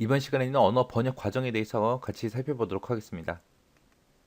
이번 시간에는 언어 번역 과정에 대해서 같이 살펴보도록 하겠습니다.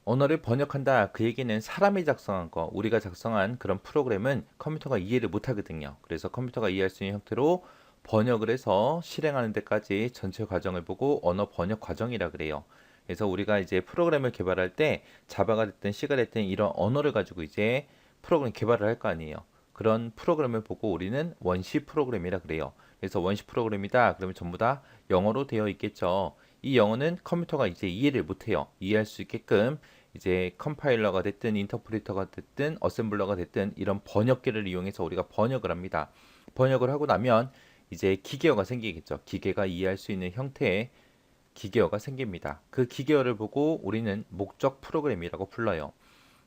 언어를 번역한다. 그 얘기는 사람이 작성한 거, 우리가 작성한 그런 프로그램은 컴퓨터가 이해를 못하거든요. 그래서 컴퓨터가 이해할 수 있는 형태로 번역을 해서 실행하는 데까지 전체 과정을 보고 언어 번역 과정이라 그래요. 그래서 우리가 이제 프로그램을 개발할 때 자바가 됐든 C가 됐든 이런 언어를 가지고 이제 프로그램 개발을 할 거 아니에요. 그런 프로그램을 보고 우리는 원시 프로그램이라 그래요. 그래서 원시 프로그램이다. 그러면 전부 다 영어로 되어 있겠죠. 이 영어는 컴퓨터가 이제 이해를 못해요. 이해할 수 있게끔 이제 컴파일러가 됐든 인터프리터가 됐든 어셈블러가 됐든 이런 번역기를 이용해서 우리가 번역을 합니다. 번역을 하고 나면 이제 기계어가 생기겠죠. 기계가 이해할 수 있는 형태의 기계어가 생깁니다. 그 기계어를 보고 우리는 목적 프로그램이라고 불러요.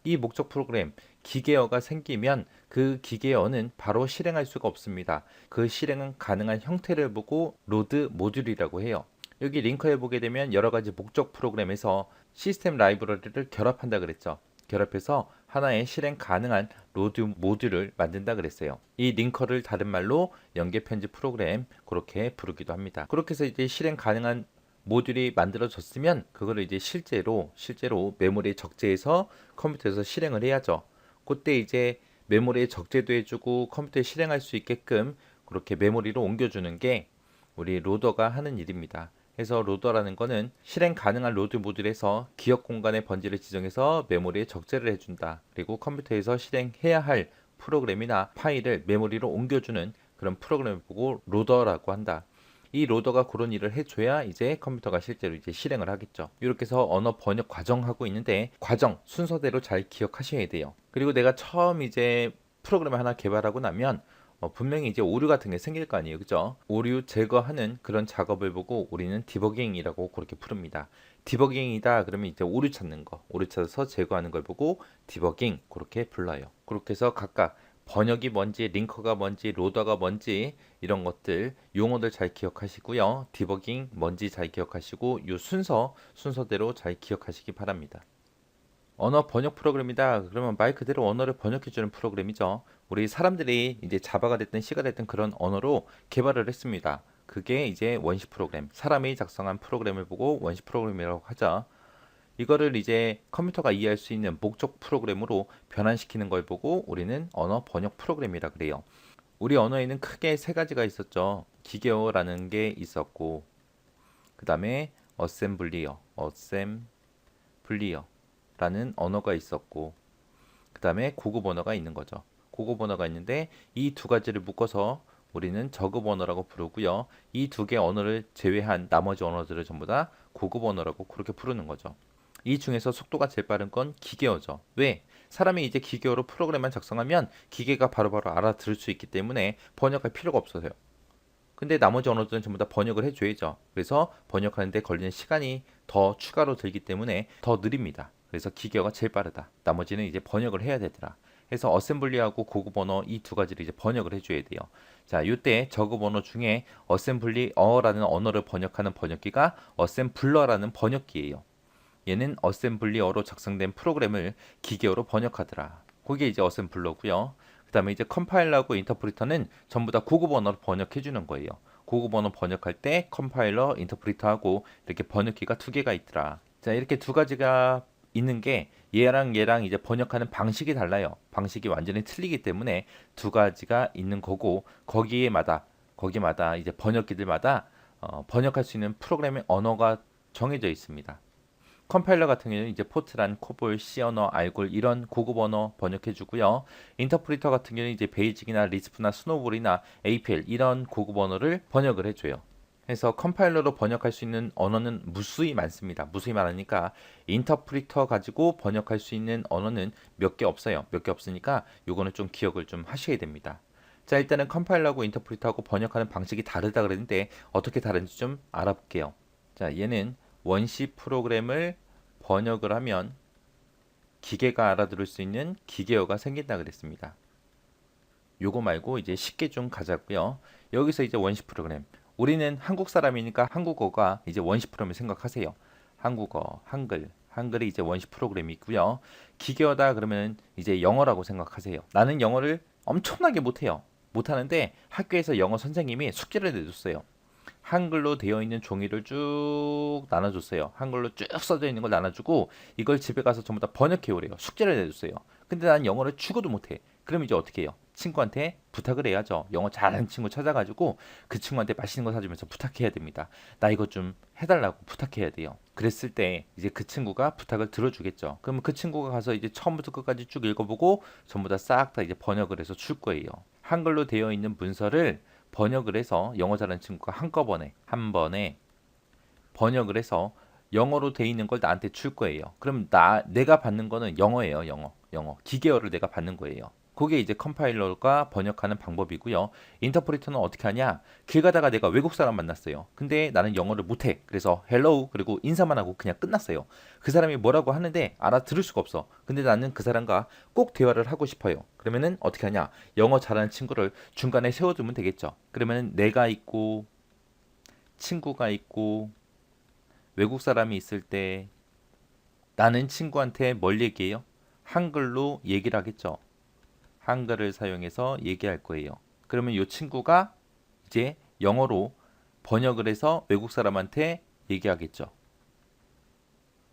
이 목적 프로그램 기계어가 생기면 그 기계어는 바로 실행할 수가 없습니다. 그 실행은 가능한 형태를 보고 로드 모듈이라고 해요. 여기 링크에 보게 되면 여러 가지 목적 프로그램에서 시스템 라이브러리를 결합한다 그랬죠. 결합해서 하나의 실행 가능한 로드 모듈을 만든다 그랬어요. 이 링커를 다른 말로 연계 편집 프로그램 그렇게 부르기도 합니다. 그렇게 해서 이제 실행 가능한 모듈이 만들어졌으면 그거를 이제 실제로 메모리에 적재해서 컴퓨터에서 실행을 해야죠. 그때 이제 메모리에 적재도 해주고 컴퓨터에 실행할 수 있게끔 그렇게 메모리로 옮겨주는 게 우리 로더가 하는 일입니다. 그래서 로더라는 거는 실행 가능한 로드 모듈에서 기억 공간의 번지를 지정해서 메모리에 적재를 해준다. 그리고 컴퓨터에서 실행해야 할 프로그램이나 파일을 메모리로 옮겨주는 그런 프로그램을 보고 로더라고 한다. 이 로더가 그런 일을 해줘야 이제 컴퓨터가 실제로 이제 실행을 하겠죠. 이렇게 해서 언어 번역 과정하고 있는데 과정 순서대로 잘 기억하셔야 돼요. 그리고 내가 처음 이제 프로그램을 하나 개발하고 나면 분명히 이제 오류 같은 게 생길 거 아니에요. 그죠? 오류 제거하는 그런 작업을 보고 우리는 디버깅이라고 그렇게 부릅니다. 디버깅이다 그러면 이제 오류 찾는 거, 오류 찾아서 제거하는 걸 보고 디버깅 그렇게 불러요. 그렇게 해서 각각 번역이 뭔지, 링커가 뭔지, 로더가 뭔지 이런 것들 용어들 잘 기억하시고요. 디버깅 뭔지 잘 기억하시고 이 순서대로 잘 기억하시기 바랍니다. 언어 번역 프로그램이다. 그러면 말 그대로 언어를 번역해주는 프로그램이죠. 우리 사람들이 이제 자바가 됐든 C가 됐든 그런 언어로 개발을 했습니다. 그게 이제 원시 프로그램, 사람이 작성한 프로그램을 보고 원시 프로그램이라고 하죠. 이거를 이제 컴퓨터가 이해할 수 있는 목적 프로그램으로 변환시키는 걸 보고 우리는 언어 번역 프로그램이라 그래요. 우리 언어에는 크게 세 가지가 있었죠. 기계어라는 게 있었고, 그 다음에 어셈블리어라는 언어가 있었고, 그 다음에 고급 언어가 있는 거죠. 고급 언어가 있는데 이 두 가지를 묶어서 우리는 저급 언어라고 부르고요. 이 두 개 언어를 제외한 나머지 언어들을 전부 다 고급 언어라고 그렇게 부르는 거죠. 이 중에서 속도가 제일 빠른 건 기계어죠. 왜? 사람이 이제 기계어로 프로그램만 작성하면 기계가 바로바로 알아들을 수 있기 때문에 번역할 필요가 없어서요. 근데 나머지 언어들은 전부 다 번역을 해줘야죠. 그래서 번역하는데 걸리는 시간이 더 추가로 들기 때문에 더 느립니다. 그래서 기계어가 제일 빠르다. 나머지는 이제 번역을 해야 되더라. 그래서 어셈블리하고 고급 언어 이 두 가지를 이제 번역을 해줘야 돼요. 자, 이때 저급 언어 중에 어셈블리어라는 언어를 번역하는 번역기가 어셈블러라는 번역기예요. 얘는 어셈블리어로 작성된 프로그램을 기계어로 번역하더라. 그게 이제 어셈블러고요. 그 다음에 이제 컴파일러하고 인터프리터는 전부 다 고급 언어로 번역해 주는 거예요. 고급 언어 번역할 때 컴파일러, 인터프리터하고 이렇게 번역기가 두 개가 있더라. 자, 이렇게 두 가지가 있는 게 얘랑 이제 번역하는 방식이 달라요. 방식이 완전히 틀리기 때문에 두 가지가 있는 거고 거기마다 이제 번역기들마다 번역할 수 있는 프로그램의 언어가 정해져 있습니다. 컴파일러 같은 경우는 이제 포트란, 코볼, C 언어, 알골 이런 고급 언어 번역해 주고요. 인터프리터 같은 경우는 이제 베이직이나 리스프나 스노볼이나 APL 이런 고급 언어를 번역을 해줘요. 그래서 컴파일러로 번역할 수 있는 언어는 무수히 많습니다. 무수히 많으니까 인터프리터 가지고 번역할 수 있는 언어는 몇 개 없어요. 몇 개 없으니까 요거는 좀 기억을 좀 하셔야 됩니다. 자, 일단은 컴파일러하고 인터프리터하고 번역하는 방식이 다르다 그랬는데 어떻게 다른지 좀 알아볼게요. 자, 얘는 원시 프로그램을 번역을 하면 기계가 알아들을 수 있는 기계어가 생긴다 그랬습니다. 요거 말고 이제 쉽게 좀 가자고요. 여기서 이제 원시 프로그램. 우리는 한국 사람이니까 한국어가 이제 원시 프로그램을 생각하세요. 한국어, 한글이 이제 원시 프로그램이 있고요. 기계어다 그러면 이제 영어라고 생각하세요. 나는 영어를 엄청나게 못해요. 못하는데 학교에서 영어 선생님이 숙제를 내줬어요. 한글로 되어 있는 종이를 쭉 나눠줬어요. 한글로 쭉 써져 있는 걸 나눠주고 이걸 집에 가서 전부 다 번역해 오래요. 숙제를 내줬어요. 근데 난 영어를 죽어도 못해. 그럼 이제 어떻게 해요? 친구한테 부탁을 해야죠. 영어 잘하는 친구 찾아가지고 그 친구한테 맛있는 거 사주면서 부탁해야 됩니다. 나 이거 좀 해달라고 부탁해야 돼요. 그랬을 때 이제 그 친구가 부탁을 들어주겠죠. 그러면 그 친구가 가서 이제 처음부터 끝까지 쭉 읽어보고 전부 다 싹 다 이제 번역을 해서 줄 거예요. 한글로 되어 있는 문서를 번역을 해서 영어 잘하는 친구가 한꺼번에 한 번에 번역을 해서 영어로 돼 있는 걸 나한테 줄 거예요. 그럼 내가 받는 거는 영어예요. 영어. 기계어를 내가 받는 거예요. 그게 이제 컴파일러가 번역하는 방법이고요. 인터프리터는 어떻게 하냐? 길 가다가 내가 외국 사람 만났어요. 근데 나는 영어를 못해. 그래서 헬로우 그리고 인사만 하고 그냥 끝났어요. 그 사람이 뭐라고 하는데 알아들을 수가 없어. 근데 나는 그 사람과 꼭 대화를 하고 싶어요. 그러면은 어떻게 하냐? 영어 잘하는 친구를 중간에 세워두면 되겠죠. 그러면은 내가 있고 친구가 있고 외국 사람이 있을 때 나는 친구한테 뭘 얘기해요? 한글로 얘기를 하겠죠. 한글을 사용해서 얘기할 거예요. 그러면 이 친구가 이제 영어로 번역을 해서 외국 사람한테 얘기하겠죠.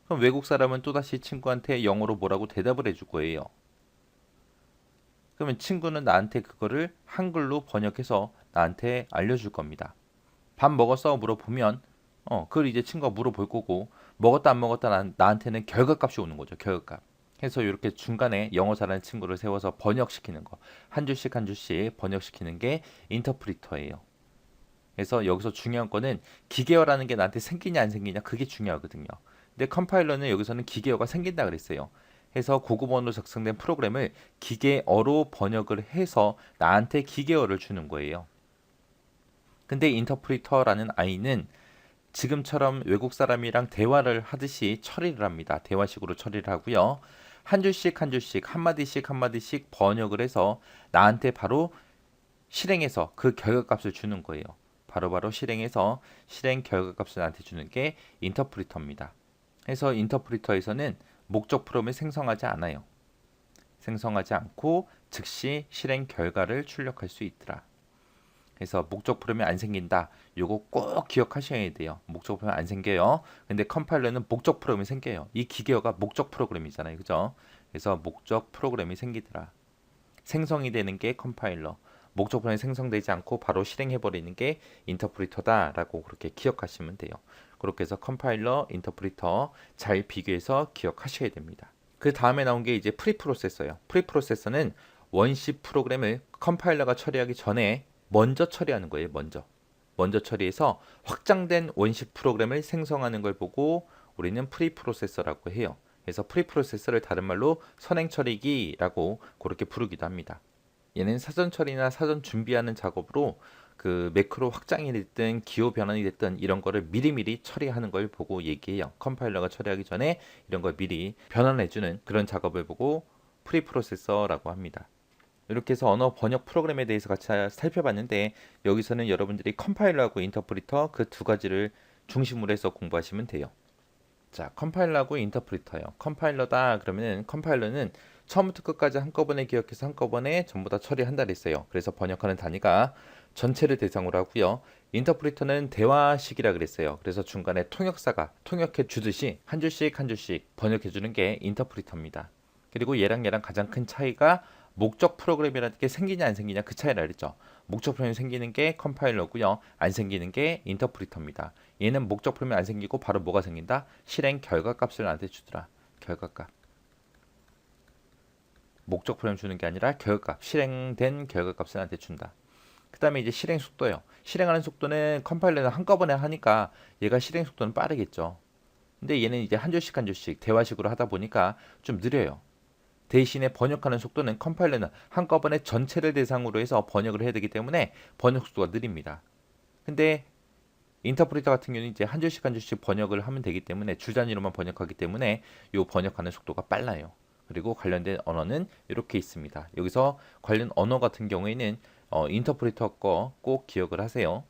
그럼 외국 사람은 또다시 친구한테 영어로 뭐라고 대답을 해줄 거예요. 그러면 친구는 나한테 그거를 한글로 번역해서 나한테 알려줄 겁니다. 밥 먹었어? 물어보면 그걸 이제 친구가 물어볼 거고 먹었다 안 먹었다 나한테는 결과값이 오는 거죠. 결과값. 해서 이렇게 중간에 영어 잘하는 친구를 세워서 번역시키는 거. 한 줄씩 한 줄씩 번역시키는 게 인터프리터예요. 그래서 여기서 중요한 거는 기계어라는 게 나한테 생기냐 안 생기냐 그게 중요하거든요. 근데 컴파일러는 여기서는 기계어가 생긴다 그랬어요. 해서 고급어로 작성된 프로그램을 기계어로 번역을 해서 나한테 기계어를 주는 거예요. 근데 인터프리터라는 아이는 지금처럼 외국 사람이랑 대화를 하듯이 처리를 합니다. 대화식으로 처리를 하고요. 한 줄씩 한 줄씩 한마디씩 한마디씩 번역을 해서 나한테 바로 실행해서 그 결과값을 주는 거예요. 바로바로 실행해서 실행 결과값을 나한테 주는 게 인터프리터입니다. 그래서 인터프리터에서는 목적 프로그램을 생성하지 않아요. 생성하지 않고 즉시 실행 결과를 출력할 수 있더라. 그래서 목적 프로그램이 안 생긴다. 요거 꼭 기억하셔야 돼요. 목적 프로그램 안 생겨요. 근데 컴파일러는 목적 프로그램이 생겨요. 이 기계어가 목적 프로그램이잖아요. 그죠? 그래서 목적 프로그램이 생기더라. 생성이 되는 게 컴파일러. 목적 프로그램이 생성되지 않고 바로 실행해 버리는 게 인터프리터다라고 그렇게 기억하시면 돼요. 그렇게 해서 컴파일러, 인터프리터 잘 비교해서 기억하셔야 됩니다. 그 다음에 나온 게 이제 프리프로세서예요. 프리프로세서는 원시 프로그램을 컴파일러가 처리하기 전에 먼저 처리하는 거예요. 먼저 처리해서 확장된 원시 프로그램을 생성하는 걸 보고 우리는 프리프로세서라고 해요. 그래서 프리프로세서를 다른 말로 선행 처리기라고 그렇게 부르기도 합니다. 얘는 사전 처리나 사전 준비하는 작업으로 그 매크로 확장이 됐든 기호 변환이 됐든 이런 거를 미리미리 처리하는 걸 보고 얘기해요. 컴파일러가 처리하기 전에 이런 걸 미리 변환해주는 그런 작업을 보고 프리프로세서라고 합니다. 이렇게 해서 언어 번역 프로그램에 대해서 같이 살펴봤는데 여기서는 여러분들이 컴파일러하고 인터프리터 그 두 가지를 중심으로 해서 공부하시면 돼요. 자, 컴파일러하고 인터프리터요. 컴파일러다 그러면은 컴파일러는 처음부터 끝까지 한꺼번에 기억해서 한꺼번에 전부 다 처리한다 그랬어요. 그래서 번역하는 단위가 전체를 대상으로 하고요. 인터프리터는 대화식이라 그랬어요. 그래서 중간에 통역사가 통역해 주듯이 한 줄씩 한 줄씩 번역해 주는 게 인터프리터입니다. 그리고 얘랑 가장 큰 차이가 목적 프로그램이라는 게 생기냐 안 생기냐 그 차이라 그랬죠. 목적 프로그램이 생기는 게 컴파일러고요. 안 생기는 게 인터프리터입니다. 얘는 목적 프로그램이 안 생기고 바로 뭐가 생긴다? 실행 결과값을 나한테 주더라. 결과값. 목적 프로그램 주는 게 아니라 결과값, 실행된 결과값을 나한테 준다. 그 다음에 이제 실행 속도요. 실행하는 속도는 컴파일러는 한꺼번에 하니까 얘가 실행 속도는 빠르겠죠. 근데 얘는 이제 한 줄씩 한 줄씩 대화식으로 하다 보니까 좀 느려요. 대신에 번역하는 속도는 컴파일러는 한꺼번에 전체를 대상으로 해서 번역을 해야 되기 때문에 번역 속도가 느립니다. 근데 인터프리터 같은 경우는 이제 한 줄씩 한 줄씩 번역을 하면 되기 때문에 줄 단위로만 번역하기 때문에 이 번역하는 속도가 빨라요. 그리고 관련된 언어는 이렇게 있습니다. 여기서 관련 언어 같은 경우에는 인터프리터 거 꼭 기억을 하세요.